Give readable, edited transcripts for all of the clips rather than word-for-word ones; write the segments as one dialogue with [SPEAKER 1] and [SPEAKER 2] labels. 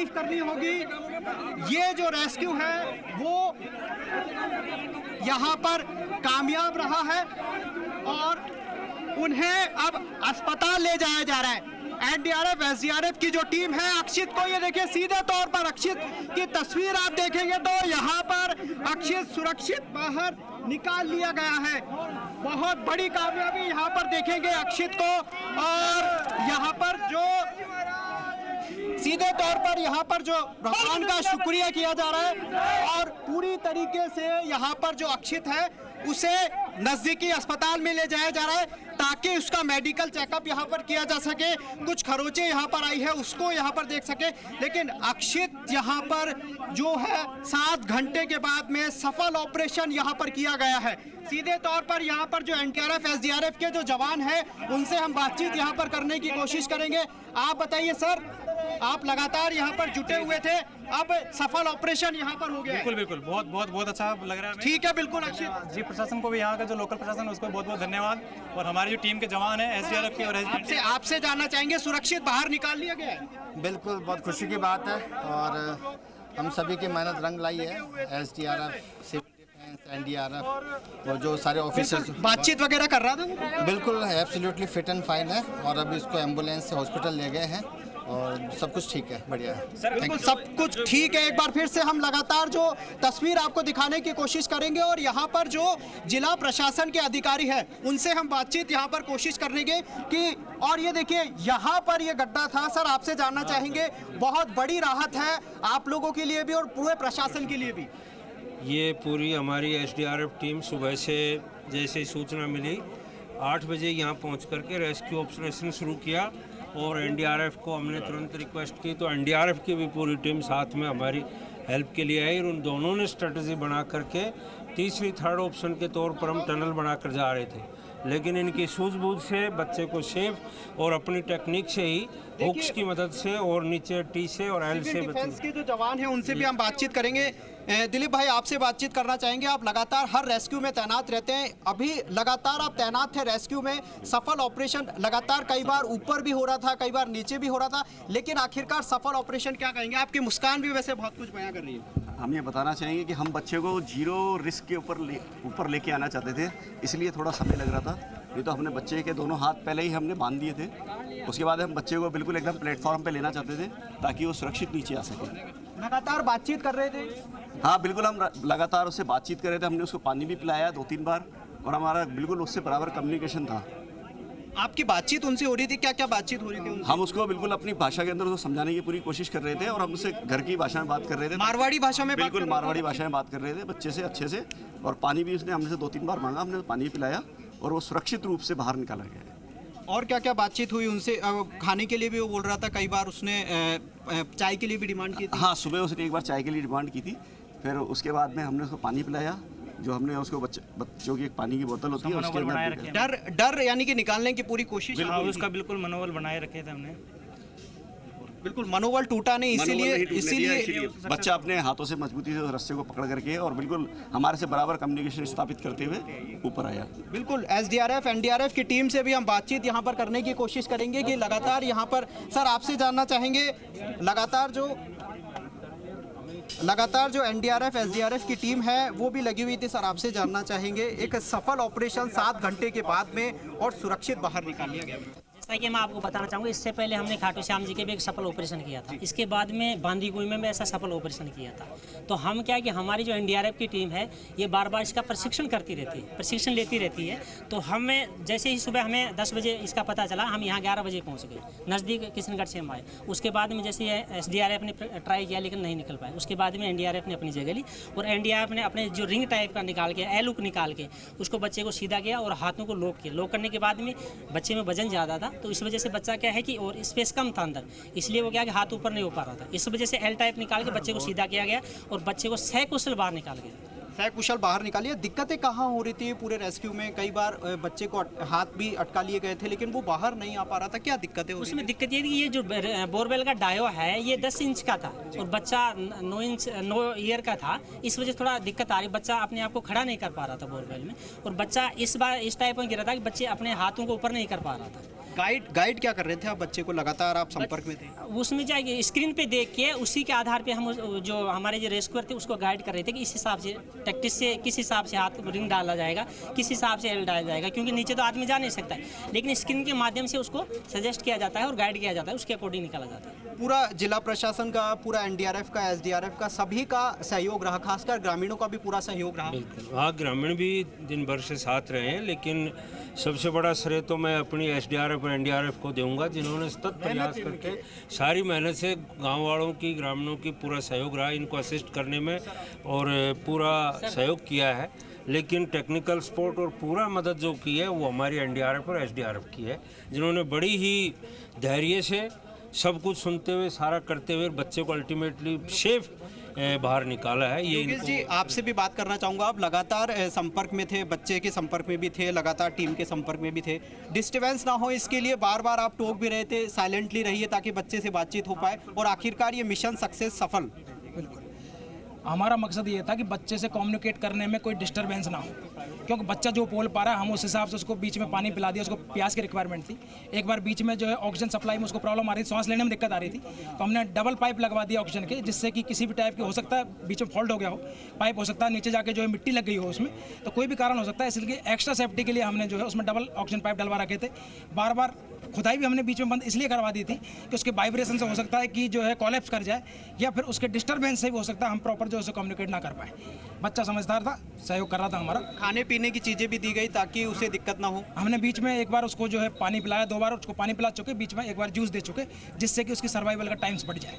[SPEAKER 1] तारीफ करनी होगी, ये जो रेस्क्यू है वो यहाँ पर कामयाब रहा है और उन्हें अब अस्पताल ले जाया जा रहा है। एनडीआरएफ एसडीआरएफ की जो टीम है, अक्षित को ये देखिए सीधे तौर पर अक्षित की तस्वीर आप देखेंगे तो यहाँ पर अक्षित सुरक्षित बाहर निकाल लिया गया है। बहुत बड़ी कामयाबी यहाँ पर देखेंगे अक्षित को और यहाँ पर जो सीधे तौर पर यहाँ पर जो भगवान का शुक्रिया किया जा रहा है और पूरी तरीके से यहाँ पर जो अक्षित है उसे नजदीकी अस्पताल में ले जाया जा रहा है ताकि उसका मेडिकल चेकअप यहाँ पर किया जा सके। कुछ खरोंचे यहाँ पर आई है उसको यहाँ पर देख सके, लेकिन अक्षित यहाँ पर जो है 7 घंटे के बाद में सफल ऑपरेशन यहाँ पर किया गया है। सीधे तौर पर यहाँ पर जो एनडीआरएफ एसडीआरएफ के जो जवान हैं उनसे हम बातचीत यहाँ पर करने की कोशिश करेंगे। आप बताइए सर, आप लगातार यहाँ पर जुटे हुए थे, अब सफल ऑपरेशन यहाँ पर हो गया।
[SPEAKER 2] बिल्कुल बिल्कुल, बहुत अच्छा लग रहा है।
[SPEAKER 1] ठीक है, बिल्कुल अक्षित
[SPEAKER 2] जी, प्रशासन को भी, यहाँ का जो लोकल प्रशासन है उसको बहुत धन्यवाद और हमारी जो टीम के जवान है एसडीआरएफ के और
[SPEAKER 1] आपसे जानना चाहेंगे सुरक्षित बाहर निकाल लिया गया है?
[SPEAKER 3] बिल्कुल, बहुत खुशी की बात है और हम सभी की मेहनत रंग लाई है। एसडीआरएफ, सिविल डिफेंस, एनडीआरएफ और जो सारे ऑफिसर्स
[SPEAKER 1] बातचीत वगैरह कर रहा था।
[SPEAKER 3] बिल्कुल एब्सोल्युटली फिट एंड फाइन है और अभी इसको एम्बुलेंस से हॉस्पिटल ले गए हैं और सब कुछ ठीक है, बढ़िया है।
[SPEAKER 1] बिल्कुल सब कुछ ठीक है। एक बार फिर से हम लगातार जो तस्वीर आपको दिखाने की कोशिश करेंगे और यहाँ पर जो जिला प्रशासन के अधिकारी हैं उनसे हम बातचीत यहाँ पर कोशिश करेंगे कि, और ये देखिए यहाँ पर ये गड्ढा था। सर आपसे जानना चाहेंगे, बहुत बड़ी राहत है आप लोगों के लिए भी और पूरे प्रशासन के लिए भी।
[SPEAKER 4] ये पूरी हमारी एसडीआरएफ टीम सुबह से जैसे ही सूचना मिली 8 बजे यहाँ पहुँच करके रेस्क्यू ऑपरेशन शुरू किया और एनडीआरएफ को हमने तुरंत रिक्वेस्ट की तो एनडीआरएफ की भी पूरी टीम साथ में हमारी हेल्प के लिए आई और उन दोनों ने स्ट्रेटजी बना करके तीसरी थर्ड ऑप्शन के तौर पर हम टनल बनाकर जा रहे थे, लेकिन इनकी सूझबूझ से बच्चे को सेफ और अपनी टेक्निक से ही हुक्स की मदद से और नीचे टी से और एल से
[SPEAKER 1] डिफेंस के जो जवान हैं उनसे भी हम बातचीत करेंगे। दिलीप भाई आपसे बातचीत करना चाहेंगे, आप लगातार हर रेस्क्यू में तैनात रहते हैं, अभी लगातार आप तैनात थे रेस्क्यू में, सफल ऑपरेशन लगातार कई बार ऊपर भी हो रहा था, कई बार नीचे भी हो रहा था, लेकिन आखिरकार सफल ऑपरेशन क्या कहेंगे? आपकी मुस्कान भी वैसे बहुत कुछ बयां कर रही है।
[SPEAKER 5] हम ये बताना चाहेंगे कि हम बच्चे को 0 रिस्क के ऊपर लेके आना चाहते थे, इसलिए थोड़ा समय लग रहा था। ये तो अपने बच्चे के दोनों हाथ पहले ही हमने बांध दिए थे, उसके बाद हम बच्चे को बिल्कुल एकदम प्लेटफॉर्म पे लेना चाहते थे ताकि वो सुरक्षित नीचे आ सके।
[SPEAKER 1] लगातार बातचीत कर रहे थे?
[SPEAKER 5] हाँ बिल्कुल, हम लगातार उससे बातचीत कर रहे थे, हमने उसको पानी भी पिलाया 2-3 बार और हमारा बिल्कुल उससे बराबर कम्युनिकेशन था।
[SPEAKER 1] आपकी बातचीत उनसे हो रही थी? क्या क्या बातचीत हो रही थी उनसे?
[SPEAKER 5] हम उसको बिल्कुल अपनी भाषा के अंदर उसको समझाने की पूरी कोशिश कर रहे थे और हम उससे घर की भाषा में बात कर रहे थे,
[SPEAKER 1] मारवाड़ी भाषा में?
[SPEAKER 5] बिल्कुल मारवाड़ी भाषा में बात कर रहे थे बच्चे से अच्छे से, और पानी भी उसने हमसे 2-3 बार मांगा, हमने पानी पिलाया और वो सुरक्षित रूप से बाहर निकाला गया।
[SPEAKER 1] और क्या क्या बातचीत हुई उनसे? खाने के लिए भी वो बोल रहा था, कई बार उसने चाय के लिए भी डिमांड की थी।
[SPEAKER 5] हाँ, सुबह उसने एक बार चाय के लिए डिमांड की थी, फिर उसके बाद में हमने उसको पानी पिलाया, जो हमने उसको बच्चों की एक पानी की बोतल होती है उसके अंदर
[SPEAKER 1] डर यानी कि निकालने की पूरी कोशिश।
[SPEAKER 2] उसका बिल्कुल मनोबल बनाए रखे थे हमने,
[SPEAKER 1] बिल्कुल मनोबल टूटा नहीं, इसीलिए
[SPEAKER 5] बच्चा अपने हाथों से मजबूती से रस्से को पकड़ करके और बिल्कुल हमारे से बराबर कम्युनिकेशन स्थापित करते हुए ऊपर आया।
[SPEAKER 1] बिल्कुल एसडीआरएफ एनडीआरएफ की टीम से भी हम बातचीत यहाँ पर करने की कोशिश करेंगे कि लगातार यहाँ पर, सर आपसे जानना चाहेंगे, लगातार जो एनडीआरएफ एसडीआरएफ की टीम है वो भी लगी हुई थी। सर आपसे जानना चाहेंगे, एक सफल ऑपरेशन 7 घंटे के बाद में और सुरक्षित बाहर निकाल लिया गया।
[SPEAKER 6] जैसा कि मैं आपको बताना चाहूँगा, इससे पहले हमने खाटू श्याम जी के भी एक सफल ऑपरेशन किया था, इसके बाद में बांदीकुई में भी ऐसा सफल ऑपरेशन किया था। तो हम क्या कि हमारी जो एनडीआरएफ की टीम है ये बार बार इसका प्रशिक्षण करती रहती है, प्रशिक्षण लेती रहती है। तो हमें जैसे ही सुबह हमें 10 बजे इसका पता चला, हम यहाँ 11 बजे पहुँच गए, नज़दीक किशनगढ़ से हम आए। उसके बाद में जैसे एसडीआरएफ ने ट्राई किया लेकिन नहीं निकल पाए, उसके बाद में एनडीआरएफ ने अपनी जगह ली और एनडीआरएफ ने अपने जो रिंग टाइप का निकाल के एल हुक निकाल के उसको बच्चे को सीधा किया और हाथों को लॉक किया। लॉक करने के बाद में बच्चे में वजन ज़्यादा था, तो इस वजह से बच्चा क्या है कि और स्पेस कम था अंदर, इसलिए वो क्या कि हाथ ऊपर नहीं हो पा रहा था। इस वजह से एल टाइप निकाल के बच्चे को सीधा किया गया और बच्चे को सकुशल बाहर निकाल गया।
[SPEAKER 1] सकुशल बाहर निकालिए। दिक्कतें कहाँ हो रही थी पूरे रेस्क्यू में? कई बार बच्चे को हाथ भी अटका लिए गए थे लेकिन वो बाहर नहीं आ पा रहा था, क्या दिक्कतें हो रही थी?
[SPEAKER 6] उसमें दिक्कत ये थी कि ये जो बोरवेल का डायो है ये 10 इंच का था और बच्चा 9 ईयर का था, इस वजह से थोड़ा दिक्कत आ रही। बच्चा अपने आप को खड़ा नहीं कर पा रहा था बोरवेल में और बच्चा इस बार इस टाइप में गिरा था कि बच्चे अपने हाथों को ऊपर नहीं कर पा रहा था।
[SPEAKER 1] गाइड क्या कर रहे थे आप बच्चे को? लगातार आप संपर्क में थे?
[SPEAKER 6] उसमें जाएगी स्क्रीन पे देख के उसी के आधार पे हम जो हमारे जो रेस्क्यूअर थे उसको गाइड कर रहे थे कि इस हिसाब से टैक्टिस से किस हिसाब से हाथ रिंग डाला जाएगा, किस हिसाब से एल डाला जाएगा, क्योंकि नीचे तो आदमी जा नहीं सकता है, लेकिन स्क्रीन के माध्यम से उसको सजेस्ट किया जाता है और गाइड किया जाता है, उसके अकॉर्डिंग निकाला जाता है।
[SPEAKER 1] पूरा जिला प्रशासन का, पूरा एनडीआरएफ का, एसडीआरएफ का, सभी का सहयोग रहा, खासकर ग्रामीणों का भी पूरा सहयोग रहा।
[SPEAKER 4] बिल्कुल, हाँ, ग्रामीण भी दिन भर से साथ रहे हैं, लेकिन सबसे बड़ा श्रेय तो मैं अपनी एसडीआरएफ और एनडीआरएफ को दूंगा, जिन्होंने सतत प्रयास करके सारी मेहनत से गांव वालों की, ग्रामीणों की पूरा सहयोग रहा इनको असिस्ट करने में और पूरा सहयोग किया है। लेकिन टेक्निकल सपोर्ट और पूरा मदद जो की है वो हमारी एनडीआरएफ और एसडीआरएफ की है, जिन्होंने बड़ी ही धैर्य से सब कुछ सुनते हुए, सारा करते हुए बच्चे को अल्टीमेटली सेफ बाहर निकाला है। ये
[SPEAKER 1] योगेश जी, आपसे भी बात करना चाहूँगा। आप लगातार संपर्क में थे, बच्चे के संपर्क में भी थे, लगातार टीम के संपर्क में भी थे। डिस्टर्बेंस ना हो इसके लिए बार बार आप टोक भी रहे थे, साइलेंटली रहिए ताकि बच्चे से बातचीत हो पाए और आखिरकार ये मिशन सक्सेस सफल।
[SPEAKER 7] बिल्कुल, हमारा मकसद ये था कि बच्चे से कम्युनिकेट करने में कोई डिस्टर्बेंस ना हो, क्योंकि बच्चा जो बोल पा रहा है हम उस हिसाब से उसको बीच में पानी पिला दिया, उसको प्यास की रिक्वायरमेंट थी। एक बार बीच में जो है ऑक्सीजन सप्लाई में उसको प्रॉब्लम आ रही थी, सांस लेने में दिक्कत आ रही थी, तो हमने डबल पाइप लगवा दिया ऑक्सीजन के, जिससे कि किसी भी टाइप की हो सकता है बीच में फॉल्ट हो गया हो, पाइप हो सकता है नीचे जाके जो है मिट्टी लग गई हो उसमें, तो कोई भी कारण हो सकता है, इसलिए एक्स्ट्रा सेफ्टी के लिए हमने जो है उसमें डबल ऑक्सीजन पाइप डलवा रखे थे। बार बार खुदाई भी हमने बीच में बंद इसलिए करवा दी थी कि उसके वाइब्रेशन से हो सकता है कि जो है कोलैप्स कर जाए, या फिर उसके डिस्टर्बेंस से भी हो सकता है हम प्रॉपर जो है कम्युनिकेट ना कर पाए। बच्चा समझदार था, सहयोग कर रहा था हमारा।
[SPEAKER 1] खाने पीने की चीज़ें भी दी गई ताकि उसे दिक्कत ना हो।
[SPEAKER 7] हमने बीच में एक बार उसको जो है पानी पिलाया, 2 बार उसको पानी पिला चुके, बीच में एक बार जूस दे चुके, जिससे कि उसकी सर्वाइवल का टाइम्स बढ़ जाए,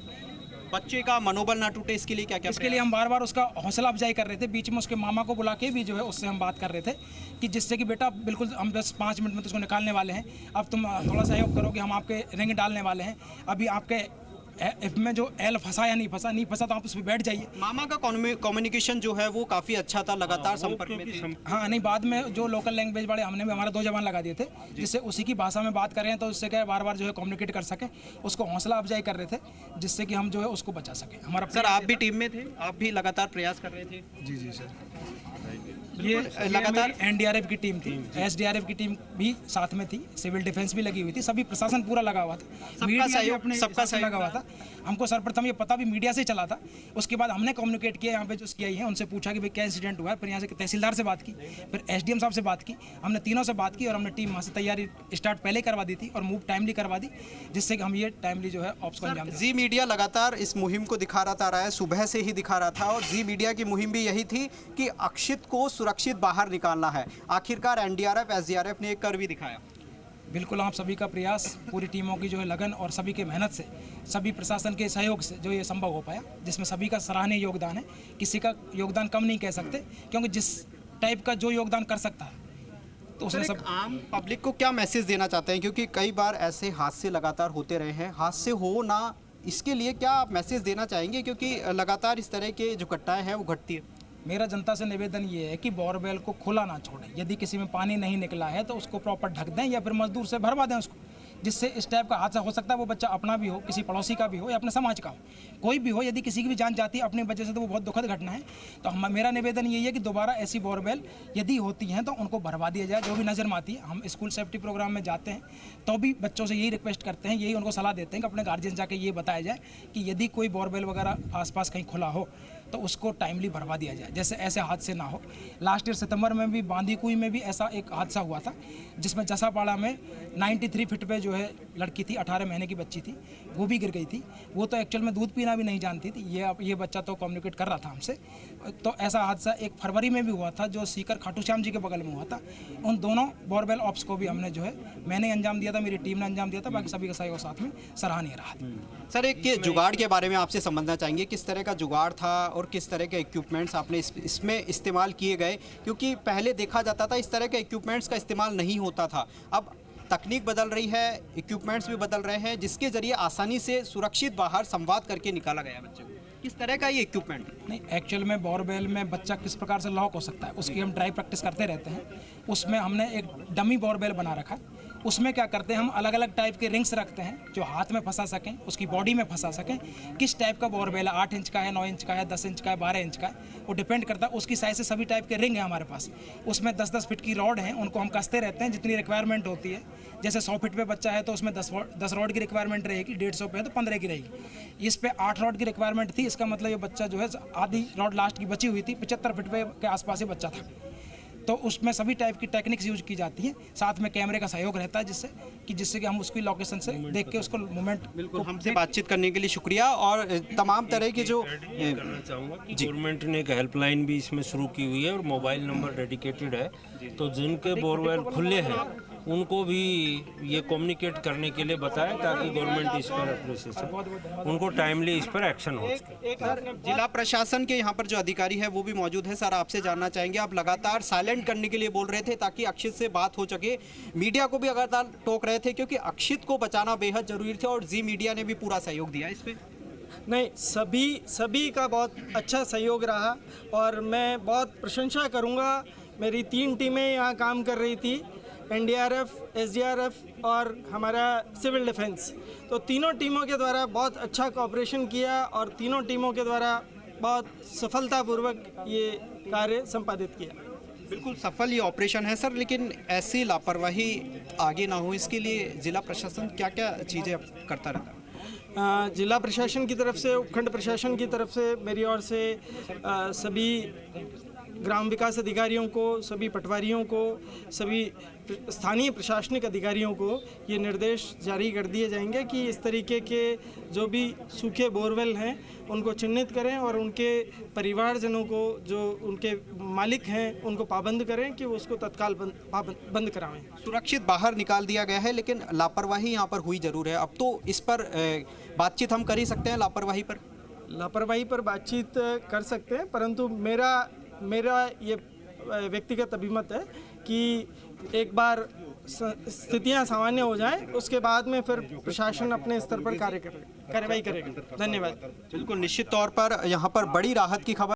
[SPEAKER 1] बच्चे का मनोबल ना टूटे। इसके लिए क्या क्या?
[SPEAKER 7] इसके लिए हम बार बार उसका हौसला अफजाई कर रहे थे। बीच में उसके मामा को बुला के भी जो है उससे हम बात कर रहे थे कि जिससे कि बेटा बिल्कुल हम बस 5 मिनट में तो उसको निकालने वाले हैं, अब तुम थोड़ा सहयोग करो कि हम आपके रिंग डालने वाले हैं, अभी आपके एफ में जो एल फंसा या नहीं फंसा तो आप उस पर बैठ जाइए।
[SPEAKER 1] मामा का कम्युनिकेशन जो है वो काफ़ी अच्छा था, लगातार संपर्क में थे।
[SPEAKER 7] हाँ, नहीं, बाद में जो लोकल लैंग्वेज वाले हमने भी हमारा 2 जवान लगा दिए थे, जिससे उसी की भाषा में बात कर रहे हैं, तो उससे क्या बार बार जो है कम्युनिकेट कर सके, उसको हौसला अफजाई कर रहे थे, जिससे कि हम जो है उसको बचा सके। हमारा
[SPEAKER 1] सर, आप भी टीम में थे, आप भी लगातार प्रयास कर रहे थे?
[SPEAKER 7] जी सर, ये लगातार एनडीआरएफ की टीम थी, एसडीआरएफ की टीम भी साथ में थी, सिविल डिफेंस भी लगी हुई थी, सभी प्रशासन पूरा लगा हुआ था, मीडिया भी सबका सहयोग लगा हुआ था। हमको सर्वप्रथम ये पता भी मीडिया से चला था, उसके बाद हमने कम्युनिकेट किया यहाँ पे जो किया है, उनसे पूछा कि भाई क्या इंसिडेंट हुआ है, फिर यहाँ से तहसीलदार से बात की, फिर एसडीएम साहब से बात की, हमने तीनों से बात की और हमने टीम वहाँ से तैयारी स्टार्ट पहले करवा दी थी और मूव टाइमली करवा दी, जिससे कि हम ये टाइमली जो है ऑप्स को अंजाम।
[SPEAKER 1] जी मीडिया लगातार इस मुहिम को दिखा रहा है, सुबह से ही दिखा रहा था, और जी मीडिया की मुहिम भी यही थी कि अक्षित को सुरक्षित बाहर निकालना है। आखिरकार एनडीआरएफ, एसडीआरएफ ने कर भी दिखाया।
[SPEAKER 7] बिल्कुल, आप सभी का प्रयास, पूरी टीमों की जो है लगन और सभी के मेहनत से, सभी प्रशासन के सहयोग से जो ये संभव हो पाया, जिसमें सभी का सराहनीय योगदान है। किसी का योगदान कम नहीं कह सकते, क्योंकि जिस टाइप का जो योगदान कर सकता है तो उसने सब।
[SPEAKER 1] आम पब्लिक को क्या मैसेज देना चाहते हैं, क्योंकि कई बार ऐसे हादसे लगातार होते रहे हैं, हादसे हो ना, इसके लिए क्या आप मैसेज देना चाहेंगे, क्योंकि लगातार इस तरह के जो घटनाएं हैं वो घटती है?
[SPEAKER 7] मेरा जनता से निवेदन ये है कि बोरवेल को खुला ना छोड़ें, यदि किसी में पानी नहीं निकला है तो उसको प्रॉपर ढक दें या फिर मजदूर से भरवा दें उसको, जिससे इस टाइप का हादसा हो सकता है, वो बच्चा अपना भी हो, किसी पड़ोसी का भी हो, या अपने समाज का हो, कोई भी हो, यदि किसी की भी जान जाती है अपनी वजह से तो वो बहुत दुखद घटना है। तो मेरा निवेदन यही है कि दोबारा ऐसी बोरवेल यदि होती हैं तो उनको भरवा दिया जाए, जो भी नज़र में आती है। हम स्कूल सेफ्टी प्रोग्राम में जाते हैं तो भी बच्चों से यही रिक्वेस्ट करते हैं, यही उनको सलाह देते हैं कि अपने गार्जियन जाके ये बताया जाए कि यदि कोई बोरवेल वगैरह आसपास कहीं खुला हो तो उसको टाइमली भरवा दिया जाए, जैसे ऐसे हादसे ना हो। लास्ट ईयर सितंबर में भी बांदीकुई में भी ऐसा एक हादसा हुआ था, जिसमें जसापाड़ा में 93 फीट पे जो है लड़की थी, 18 महीने की बच्ची थी, वो भी गिर गई थी। वो तो एक्चुअल में दूध पीना भी नहीं जानती थी, ये बच्चा तो कम्युनिकेट कर रहा था हमसे। तो ऐसा हादसा 1 फरवरी में भी हुआ था, जो सीकर खाटू श्याम जी के बगल में हुआ था। उन दोनों बोरवेल ऑप्स को भी हमने जो है, मैंने अंजाम दिया था, मेरी टीम ने अंजाम दिया था, बाकी सभी का सहयोग साथ में सराहनीय रहा।
[SPEAKER 1] सर, एक जुगाड़ के बारे में आपसे समझना चाहेंगे, किस तरह का जुगाड़ था और किस तरह के इक्विपमेंट्स आपने इसमें इस्तेमाल किए गए, क्योंकि पहले देखा जाता था इस तरह के इक्विपमेंट्स का इस्तेमाल नहीं होता था। अब तकनीक बदल रही है, इक्विपमेंट्स भी बदल रहे हैं, जिसके जरिए आसानी से सुरक्षित बाहर संवाद करके निकाला गया बच्चे को। किस तरह का ये इक्विपमेंट?
[SPEAKER 7] नहीं, एक्चुअल में बोरवेल में बच्चा किस प्रकार से लॉक हो सकता है उसकी हम ड्राइव प्रैक्टिस करते रहते हैं। उसमें हमने एक डमी बोरवेल बना रखा है, उसमें क्या करते हैं हम अलग अलग टाइप के रिंग्स रखते हैं जो हाथ में फंसा सकें, उसकी बॉडी में फंसा सकें। किस टाइप का बोरवेल है, 8 इंच का है, 9 इंच का है, 10 इंच का है, 12 इंच का है, वो डिपेंड करता है। उसकी साइज से सभी टाइप के रिंग हैं हमारे पास। उसमें 10-10 फीट की रॉड हैं, उनको हम कसते रहते हैं जितनी रिक्वायरमेंट होती है। जैसे 100 फीट पे बच्चा है तो उसमें 10 रॉड की रिक्वायरमेंट रहेगी, 150 पे है तो 15 की रहेगी। इस पे 8 रॉड की रिक्वायरमेंट थी, इसका मतलब ये बच्चा जो है आधी रॉड लास्ट की बची हुई थी, 75 फीट पे के आसपास ही बच्चा था। तो उसमें सभी टाइप की टेक्निक्स यूज की जाती हैं, साथ में कैमरे का सहयोग रहता है जिससे कि हम उसकी लोकेशन से देख के उसको मूवमेंट।
[SPEAKER 1] बिल्कुल, हमसे बातचीत करने के लिए शुक्रिया। और तमाम तरह के जो
[SPEAKER 4] करना चाहूँगा कि गवर्नमेंट ने एक हेल्पलाइन भी इसमें शुरू की हुई है और मोबाइल नंबर डेडिकेटेड है, तो जिनके बोरवेल खुले हैं उनको भी ये कम्युनिकेट करने के लिए बताया ताकि गवर्नमेंट इस पर अप्रिसिएशन, उनको टाइमली इस पर एक्शन हो सके।
[SPEAKER 1] सर, जिला प्रशासन के यहाँ पर जो अधिकारी है वो भी मौजूद है। सर, आपसे जानना चाहेंगे, आप लगातार साइलेंट करने के लिए बोल रहे थे ताकि अक्षित से बात हो सके, मीडिया को भी लगातार टोक रहे थे क्योंकि अक्षित को बचाना बेहद जरूरी था और जी मीडिया ने भी पूरा सहयोग दिया इस पर।
[SPEAKER 8] नहीं, सभी का बहुत अच्छा सहयोग रहा और मैं बहुत प्रशंसा करूंगा। मेरी 3 टीमें यहाँ काम कर रही थी, एनडीआरएफ, एसडीआरएफ और हमारा सिविल डिफेंस। तो तीनों टीमों के द्वारा बहुत अच्छा कोऑपरेशन किया और तीनों टीमों के द्वारा बहुत सफलतापूर्वक ये कार्य संपादित किया।
[SPEAKER 1] बिल्कुल सफल ये ऑपरेशन है सर, लेकिन ऐसी लापरवाही आगे ना हो इसके लिए जिला प्रशासन क्या क्या चीज़ें करता रहता है?
[SPEAKER 8] जिला प्रशासन की तरफ से, उपखंड प्रशासन की तरफ से, मेरी ओर से सभी ग्राम विकास अधिकारियों को, सभी पटवारियों को, सभी स्थानीय प्रशासनिक अधिकारियों को ये निर्देश जारी कर दिए जाएंगे कि इस तरीके के जो भी सूखे बोरवेल हैं उनको चिन्हित करें और उनके परिवारजनों को, जो उनके मालिक हैं, उनको पाबंद करें कि वो उसको तत्काल बंद कराएं।
[SPEAKER 1] सुरक्षित बाहर निकाल दिया गया है, लेकिन लापरवाही यहाँ पर हुई जरूर है। अब तो इस पर बातचीत हम कर ही सकते हैं, लापरवाही पर बातचीत कर सकते हैं, परंतु मेरा ये व्यक्तिगत अभिमत है कि एक बार स्थितियां सामान्य हो जाएं, उसके बाद में फिर प्रशासन अपने स्तर पर कार्रवाई करेगा। धन्यवाद। बिल्कुल, निश्चित तौर पर यहाँ पर बड़ी राहत की खबर